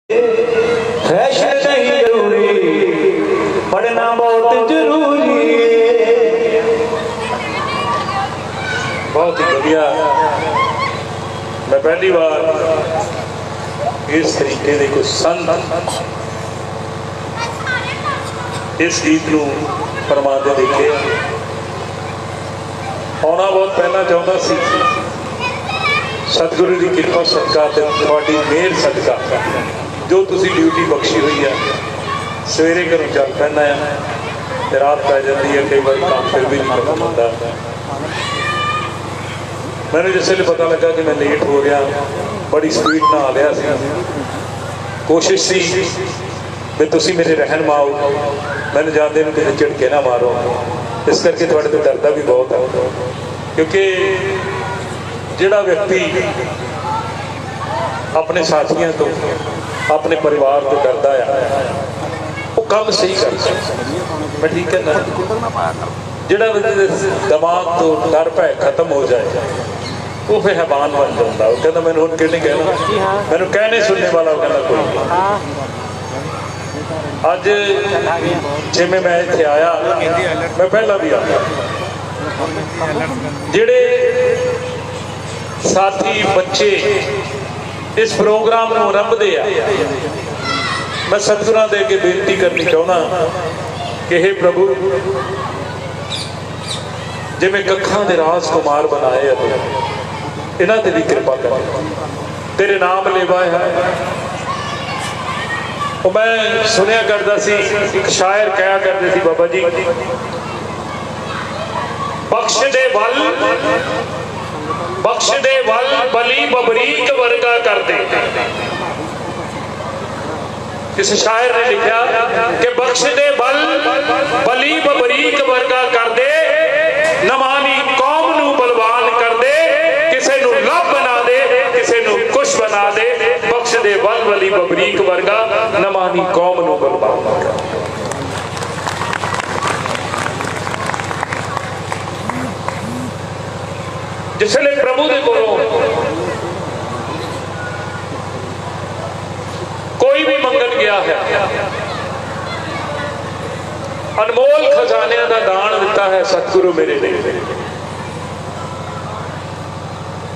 Fashion नहीं जरूरी, पढ़ना बहुत जरूरी है। बहुत ही बढ़िया। मैं पहली बार इस तरीके के कुछ संत इस गीत को फरमाते देखे। आना बहुत पहला चाहता सी, सतगुरु की कृपा सदका ते तुहाडी मेहर सदका जो तुसी ड्यूटी बख्शी हुई है, सवेरे घरों चल पैना है, रात पै जाती है, कई बार काम फिर भी नहीं खत्म होता। मैंने जिस वे पता लगा कि मैं लेट हो गया, बड़ी स्पीड ना आ लिया सी। कोशिश सी भी तुसी मेरे रहनुमा हो, मैंने जाते कि झिड़के ना मारो, इस करके थोड़े तो डरदा भी बहुत है। क्योंकि जिहड़ा व्यक्ति अपने साथियों तो अपने परिवार तो डरदा है, वो काम सही कर सकता। मैं ठीक है ना? जिहड़ा दिमाग तो डर भय खत्म हो जाए, वो फिर हैवान बन जाता। वो कहता मैंने हुण किहने कहना, मैंने कहने सुनने वाला वो कहना कोई। अज जिवें मैं इत्थे आया, मैं पहला भी आया, जिहड़े साथी बच्चे इस प्रोग्राम को रंभदे आ, मैं सतगुरां दे अगे बेनती करनी चाहुंदा कि हे प्रभु, जिवें कखां दे राजकुमार बनाए इन्हां ते भी कृपा कर, तेरे नाम लेवाए है। मैं सुनिया करता सी, एक शायर कहा करते सी, बाबा जी बख्श दे वल बली बबरीक वर्गा कर दे। किसी शायर ने लिखा कि बख्श दे वल बली बबरीक वर्गा कर दे, नमानी कौम नू बलवान कर दे, किसी नू लब बना दे, किसी नू कुछ बना दे। बख्श दे वल बली बबरीक वर्गा, नमानी कौम नू बलवान कर दे। जिसले प्रभु दे कोलों कोई भी मंगन गया है, अनमोल खजाने का दान दिता है सतगुरु मेरे ने।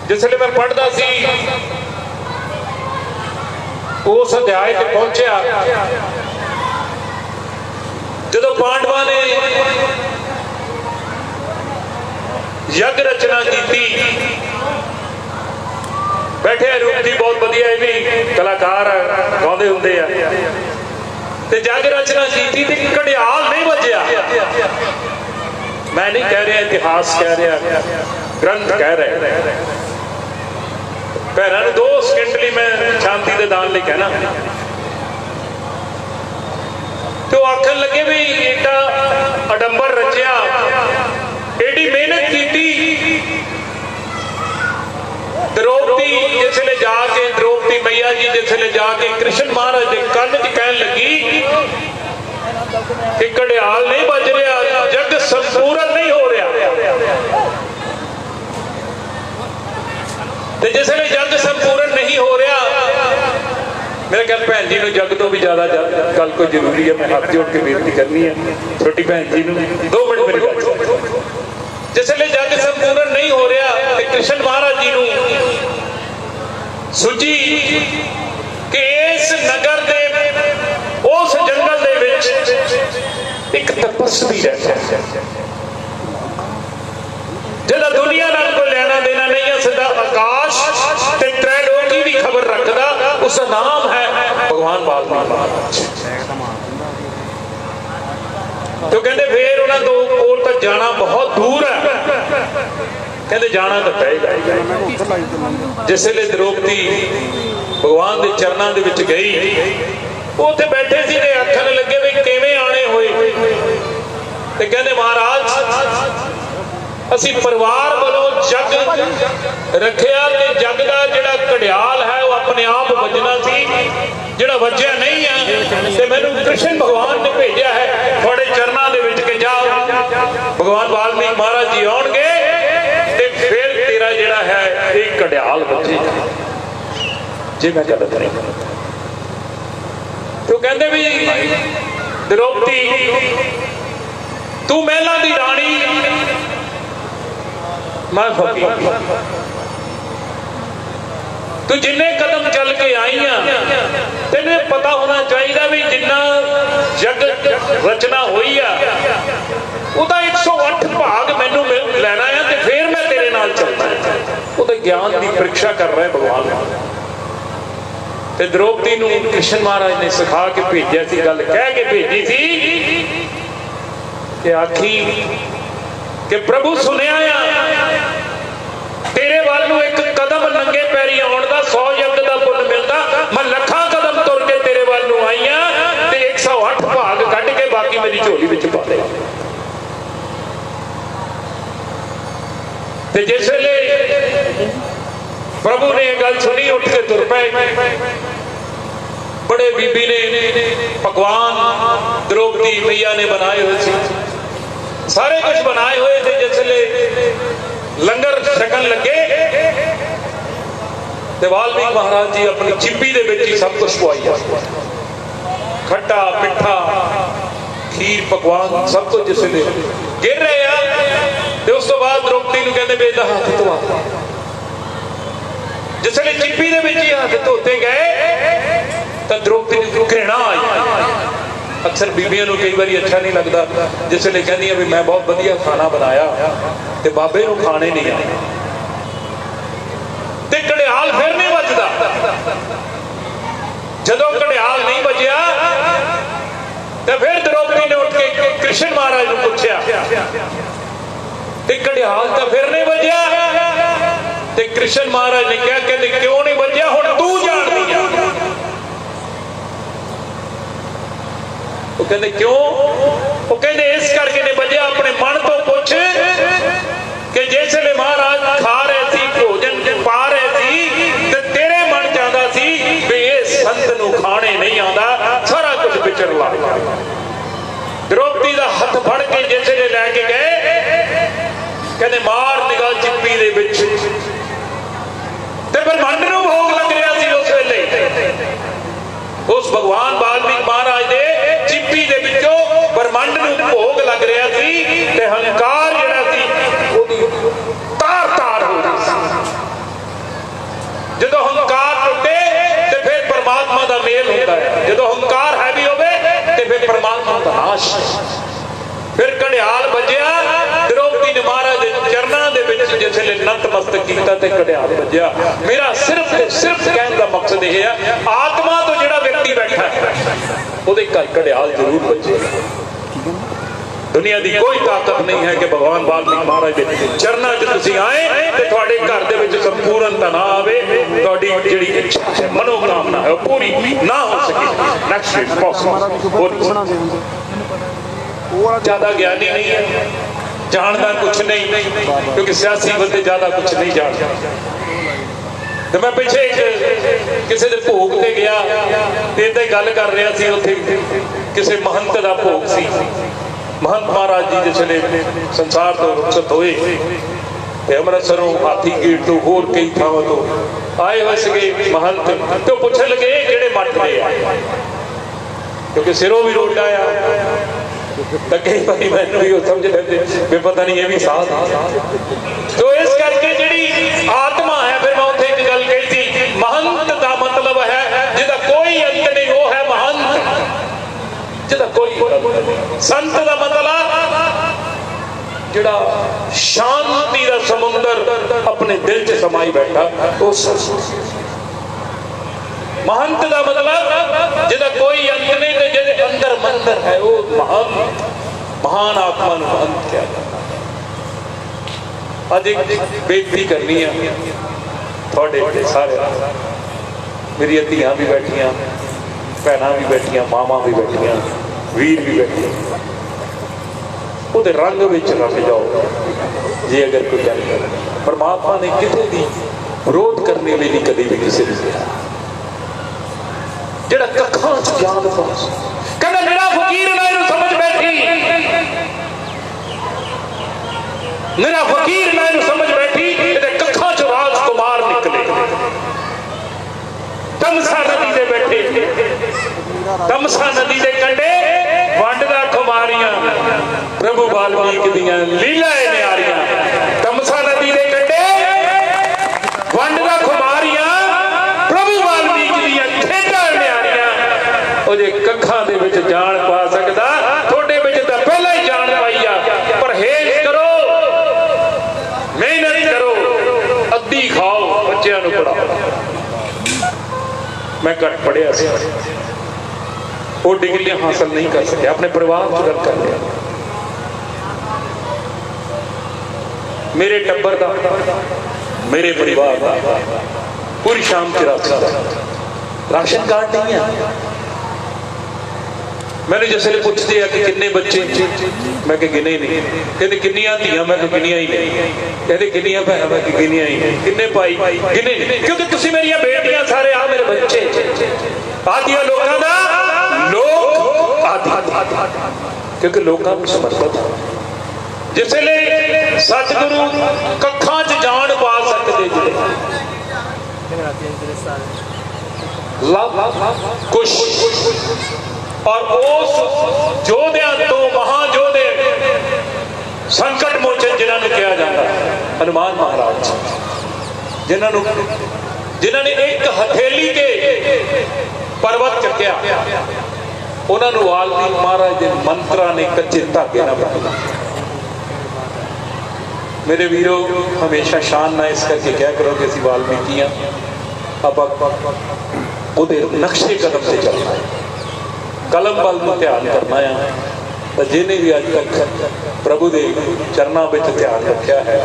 जिसले मैं पढ़ता सी, उस अध्याय से पहुंचा जदों पांडवां ने यज्ञ रचना की। बैठे रूप जी बहुत वधिया, ये भी कलाकार गाते होंगे ते यज्ञ रचना की, घड़ियाल नहीं बजया। मैं नहीं कह रहा, इतिहास कह रहा, ग्रंथ कह रहे। भैनों 2 सेकंड लिए मैं शांति के दान लिए कहना, तो आखन लगे भी एडा अडंबर रचिया, एडी मेहनत की। द्रौपदी जिसले जाके, द्रौपदी मैया जी जिसले जाके कृष्ण महाराज के कन च कहन लगी कि घड़ियाल नहीं बज रहा, जग संपूर्ण नहीं हो रहा। तो जिसले जग संपूर्ण नहीं हो रहा, मेरे ख्याल भैन जी ने जग तो भी ज्यादा गल कोई जरूरी है। मैं हाथ जोड़ के बेनती करनी है छोटी भैन जी ने, 2 मिनट मेरी गल। जिसले जग संपूर्ण नहीं हो रहा, तो कृष्ण महाराज जी को सुझी कि इस नगर दे उस जंगल दे विच एक तपस्वी रहता है, जिहदा दुनिया नाल कोई लेना देना नहीं है, सदा आकाश ते त्रैलोकी की खबर रखदा, उसका नाम है भगवान वाल्मीकि महाराज। तो कहते फिर उन्होंने दो कोल तक जाना बहुत दूर है, कहते जाना तो पेगा। जिसले द्रौपदी भगवान के चरणों के विच गई, वो उत्थे बैठे सी ते आखन लगे भी किवें आने होए, ते कहते महाराज असी परिवार वालों जग रखिया, ते जग का जिहड़ा घड़ियाल है वो अपने आप वजना सी, जिहड़ा वजया नहीं है, ते मैनूं कृष्ण भगवान ने भेजा है थोड़े चरणों के विच के जाओ, भगवान वाल्मीकि महाराज जी आउणगे ते फिर तेरा जिहड़ा है एक घड़ियाल बजेगा। जे मैं गलत नहीं, तो कहते भी द्रौपदी तू महलों की रानी मैं फकीर, तू जिन्ने कदम चल के आई तेने पता होना चाहिए भी जिन्ना जगत रचना हुई है ਉਹਦਾ 108 भाग मैनू लेना है तो फिर मैं तेरे नाल चलना है। ਉਹਦੇ ज्ञान की परीक्षा कर रहा है भगवान। ते द्रौपदी नूं कृष्ण महाराज ने सिखा के भेजा सी, गल कह के भेजी थी कि आखी कि प्रभु सुनिया तेरे वाल नूं एक कदम नंगे पैरी आउण दा 100 यज्ञ दा पुण्य मिलदा। मैं लखां कदम तुर के तेरे वाल नूं आई हां ते 108 भाग कढ के बाकी मेरी झोली विच पा दे। ते जिस वेले प्रभु ने गल सुनी उठ के तुर पे। बड़े बीबी ने पकवान द्रौपदी मैया ने बनाए हुए थे, सारे कुछ बनाए हुए थे। जिस वेले लंगर छकन लगे ते वाल्मीकि महाराज जी अपनी चिप्पी दे विच ही सब कुछ पवाई, खट्टा मिठा खीर पकवान सब कुछ जिस वेले गिर रहे हैं ते उस तो बाद द्रौपदी नूं कहंदे बे इहदा हत्थ धोआ। जिसले चिप्पी दे विच ही हत्थ धोते गए तो द्रौपदी नूं घृणा आई। अक्सर बीबियां नूं कई बारी अच्छा नहीं लगता जिसले कहंदियां भी मैं बहुत वधिया खाना बनाया ते बाबे नूं खाने नहीं आए ते घड़ियाल फिर नहीं बजदा। जदों घड़ियाल नहीं बजिया तो फिर द्रौपदी ने उठ के कृष्ण महाराज नूं पुछया ते घड़ियाल तो फिर नहीं बजिया ते कृष्ण महाराज ने कहा कहते क्यों नहीं बजिया हुण तू जानदी है। वो कहते क्यों? वो कहते इस करके नहीं बजिया अपने मन तो पुछ कि जिसले महाराज खा रहे थे भोजन पा रहे थे ते तेरे मन चाहता सी भी ये संत नूं खाने नहीं आंदा, सारा कुछ विचर ला। द्रौपदी दा हथ फड़ के जिसले लैके गए कहते मार निगाह चिप्पी दे विच ते ब्रह्मंड नूं भोग लग रहा सी। उस वेले उस भगवान वाल्मीकि महाराज दे चिप्पी दे विचों ब्रह्मंड नूं भोग लग रहा सी ते हंकार जिहड़ा सी ओदी तार तार हो रही सी। जदों हंकार टुटे ते फिर परमात्मा दा मेल हुंदा है, जदों हंकार हैवी होवे ते फिर परमात्मा दा नाश। फिर घड़ियाल बजिया, द्रौपदी ने महाराज दे चरनां दे विच जिसले नतमस्तक कीता ते घड़ियाल बजिया। मेरा सिर्फ कहने का मकसद यह है आत्मा तो जिहड़ा व्यक्ति बैठा है ਉਹਦੇ ਘਰ ਘੜਿਆਲ ਜ਼ਰੂਰ ਵੱਜੇ। दुनिया की कोई ताकत नहीं है कि भगवान वाल्मीकि महाराज के चरणों च तुसीं आए ते तुहाडे घर दे विच संपूर्णता ना आवे, तुहाडी जिहड़ी इच्छा है मनोकामना है पूरी ना हो सके। Next is possible. ज्यादा ज्ञानी नहीं है, जानता कुछ नहीं, क्योंकि सियासी बंदे ज्यादा कुछ नहीं जानते। तो मैं पिछे किसी दे भोग ते गया ते इदां गल कर रहा सी, उत्थे किसी महंत दा भोग सी। महंत महाराज जी जिसले संसार तो रुखसत होए ते अमृतसरों हाथीगेट तो होर कई थावां तो आए हुए सके महंत तो पुछण लगे किहड़े मठ दे आ, क्योंकि सिरों भी रोड़ा आ तो कई बार मैनूं भी समझ लेंदे भी पता नहीं ये भी साथ। तो इस करके जिहड़ी आत्मा है, फिर मैं उत्थे एक गल कही थी महंत का मतलब है जिहदा कोई अंत नहीं, वो है महंत जिहदा कोई। संत का मतलब जिहड़ा शांति का समुंदर अपने दिल च समाई बैठा वो संत। महंत का मतलब जिहदा कोई अंत नहीं ते जिहदे अंदर मंदिर है वो महंत। महान आत्मा नूं महंत कहा जाता। अज एक बेनती करनी है थोड़े सारे, मेरी धियां भी बैठियां, भैनां भी बैठियां, मावां भी बैठियां, वीर भी बैठे, उहदे रंग विच रंग जाओ जे अगर कोई गल करे। परमात्मा ने किते भी विरोध करने लिए कभी भी किसी ने कहा जिहड़ा कखां च ज्ञान पास कहंदा मेरा फकीर ना इहनूं समझ बैठी, मेरा फकीर ना इहनूं समझ बैठी, इहदे कखां च राजकुमार निकले। तमसा नदी दे बैठे ਤਮਸਾ ਨਦੀ ਦੇ ਕੰਢੇ ਵੰਡਦਾ ਖੁਮਾਰੀਆਂ, ਪ੍ਰਭੂ ਵਾਲਮੀਕ ਦੀਆਂ ਲੀਲਾ ਏ ਨਿਆਰੀਆਂ। ਤਮਸਾ ਨਦੀ ਦੇ ਕੰਢੇ ਵੰਡਦਾ ਖੁਮਾਰੀਆਂ, ਪ੍ਰਭੂ ਵਾਲਮੀਕ ਦੀਆਂ ਖੇਡਾਂ ਨਿਆਰੀਆਂ। ਉਹ ਜੇ ਕੱਖਾਂ ਦੇ ਵਿੱਚ ਜਾਨ ਪਾ ਸਕਦਾ, ਤੁਹਾਡੇ ਵਿੱਚ ਤਾਂ ਪਹਿਲਾਂ ਹੀ ਜਾਨ ਪਾਈ ਆ। ਪਰਹੇਜ਼ ਕਰੋ, ਮਿਹਨਤ ਕਰੋ, ਅੱਧੀ ਖਾਓ, ਬੱਚਿਆਂ ਨੂੰ ਪੜਾਓ। मैं घट पढ़िया सी, वो डिग्रियां हासिल नहीं कर सके, अपने परिवार को रद्द कर लिया। मेरे टब्बर का, मेरे परिवार का पूरी शाम के राशन कार्ड नहीं है। मैंने जिसले पूछते हैं कि किन्ने बच्चे, मैं कि गिने नहीं। कहते किन्नियां धियां, मैं गिनिया ही नहीं। कहते किन्नियां भैन, मैं गिनिया ही नहीं। किन्ने भाई, गिने नहीं। क्योंकि तुसी मेरिया बेटियां सारे, आ मेरे बच्चे। आदिया लोगों का लोग आदि, क्योंकि लोगों को समर्पित है। जिसले सतगुरु कखां च जान पा सकते जे कुछ, और उस योद्धियां तो महायोद्धे संकट मोचन जिन्होंने कहा जाता है, हनुमान महाराज, जिन्होंने एक हथेली के पर्वत चुकया, उन्होंने वाल्मीकि महाराज के मंत्रा ने कच्चे धागे ना बनाया। मेरे वीरों, हमेशा शान ना इस करके क्या करो कि असं वाल्मीकि आप नक्शे कदम से चलना है, कलम बल में ध्यान करना है। तो जिन्हें भी अज तक प्रभु के चरणों में ध्यान रखा है।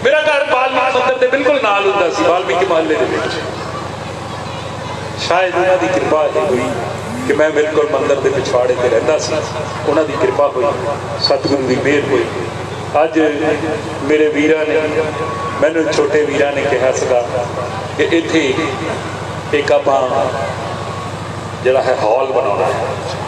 मेरा घर वाल्मीकि मंदिर के बिल्कुल नाल होंदा सी, वाल्मीकि महल्ले के विच। शायद उन्होंने कृपा हुई कि मैं बिल्कुल मंदिर के पिछवाड़े से रहिंदा सी, उन्होंने कृपा हुई, सतगुरु की मेहर हुई। अज मेरे वीरां ने, मैनूं छोटे वीरां ने कहा सीगा कि इत्थे एक आपां जिहड़ा है हॉल बनाना है।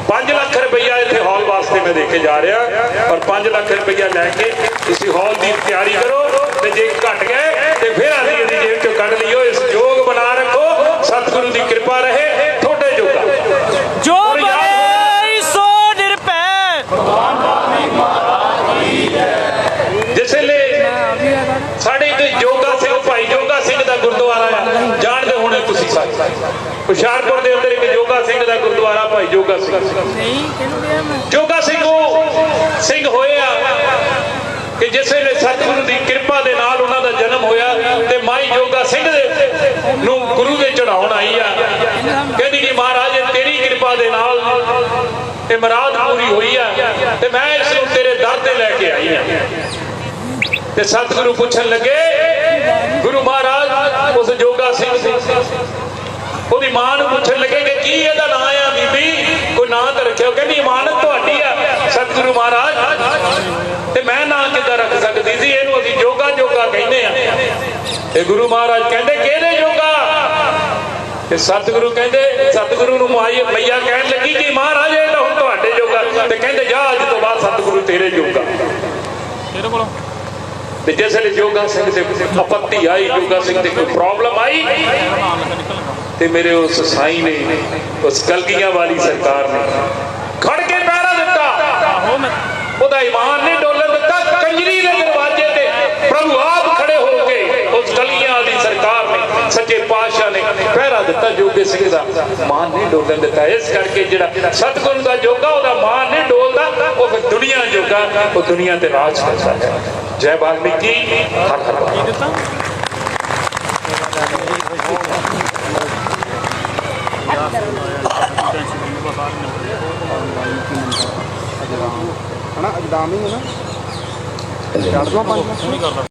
5 लाख रुपया इतने हॉल वास्ते मैं देके जा रहा, और 5 लाख रुपया लैके इस हॉल की तैयारी करो। तो जे घट गए तो फिर अभी जेब चो कढ़ लियो। इस योग बना रखो, सतगुरु की कृपा रहे थोड़े जोगा जो सो निरभै। जिसले साढ़े एक जोगा सिंह, भाई जोगा सिंह का गुरुद्वारा है, जानते होने तुसीं सारे। हुशियारपुर के अंदर एक जोगा सिंह का गुरुद्वारा, भाई जोगा सिंह। जोगा सिंह वो सिंह होया कि जिसले सतगुरु की कृपा के नाल उन्हां दा जन्म होया, ते माई जोगा सिंह नूं गुरु दे चढ़ाउण आई आ। कहंदी कि महाराज तेरी कृपा के नाल ते मुराद पूरी हुई आ, ते मैं इस नूं तेरे दर ते लैके आई आ। ते सतगुरु पुछण लगे, गुरु महाराज उस जोगा सिंह ਉਹਦੀ ਮਾਂ ਨੂੰ ਪੁੱਛਣ ਲੱਗੇ ਕਿ ਕੀ ਇਹਦਾ ਨਾਂ ਆ ਬੀਬੀ, ਕੋਈ ਨਾਂ ਤਾਂ ਰੱਖਿਓ। ਕਹਿੰਦੀ ਇਮਾਨਤ ਤੁਹਾਡੀ ਆ ਸਤਿਗੁਰੂ ਮਹਾਰਾਜ, ਤੇ ਮੈਂ ਨਾਂ ਕਿੱਦਾਂ ਰੱਖ ਸਕਦੀ ਸੀ, ਇਹਨੂੰ ਅਸੀਂ ਜੋਗਾ ਜੋਗਾ ਕਹਿੰਦੇ ਆ। ਤੇ ਗੁਰੂ ਮਹਾਰਾਜ ਕਹਿੰਦੇ ਕਿਹਦੇ ਜੋਗਾ? ਤੇ ਸਤਿਗੁਰੂ ਕਹਿੰਦੇ, ਸਤਿਗੁਰੂ ਨੂੰ ਮਈਆ ਕਹਿਣ ਲੱਗੀ ਕਿ ਮਹਾਰਾਜ ਇਹ ਤਾਂ ਹੁਣ ਤੁਹਾਡੇ ਜੋਗਾ। ਤੇ ਕਹਿੰਦੇ ਜਾ ਅੱਜ ਤੋਂ ਬਾਅਦ ਸਤਿਗੁਰੂ ਤੇਰੇ ਜੋਗਾ। तेरे को ਤੇ ਜਿਸਲੇ ਜੋਗਾ ਸਿੰਘ ਦੇ ਆਪੱਤੀ ਆਈ, ਜੋਗਾ ਸਿੰਘ ਤੇ ਕੋਈ ਪ੍ਰੋਬਲਮ ਆਈ, ਤੇ ਮੇਰੇ ਉਸ ਸਾਈਂ ਨੇ, ਉਸ ਕਲਗੀਆਂ ਵਾਲੀ ਸਰਕਾਰ ਨੇ ਖੜ ਕੇ ਪਹਿਰਾ ਦਿੱਤਾ। ਉਹਦਾ ਈਮਾਨ ਨਹੀਂ ਡੋਲਣ ਦਿੱਤਾ। ਕੰਜਰੀ ਦੇ ਦਰਵਾਜ਼ੇ ਤੇ ਪ੍ਰਭੂ ਆਪ ਖੜੇ ਹੋ ਕੇ ਉਸ ਕਲਗੀਆਂ ਵਾਲੀ ਸਰਕਾਰ ਨੇ, ਸੱਚੇ ਪਾਤਸ਼ਾਹ ਨੇ ਪਹਿਰਾ ਦਿੱਤਾ। ਜੋਗੇ ਸਿੰਘ ਦਾ ਮਾਨ ਨਹੀਂ ਡੋਲਣ ਦਿੱਤਾ। ਇਸ ਕਰਕੇ ਜਿਹੜਾ ਸਤਿਗੁਰੂ ਦਾ ਜੋਗਾ, ਉਹਦਾ ਮਾਨ ਨਹੀਂ ਡੋਲਦਾ, ਉਹ ਫਿਰ ਦੁਨੀਆ ਜੋਗਾ, ਉਹ ਦੁਨੀਆ ਤੇ ਰਾਜ ਕਰਦਾ ਹੈ। ਜੈ ਵਾਲਮੀਕੀ, ਹਰ ਹਰ है ना, अजदाम ही है ना, 4 5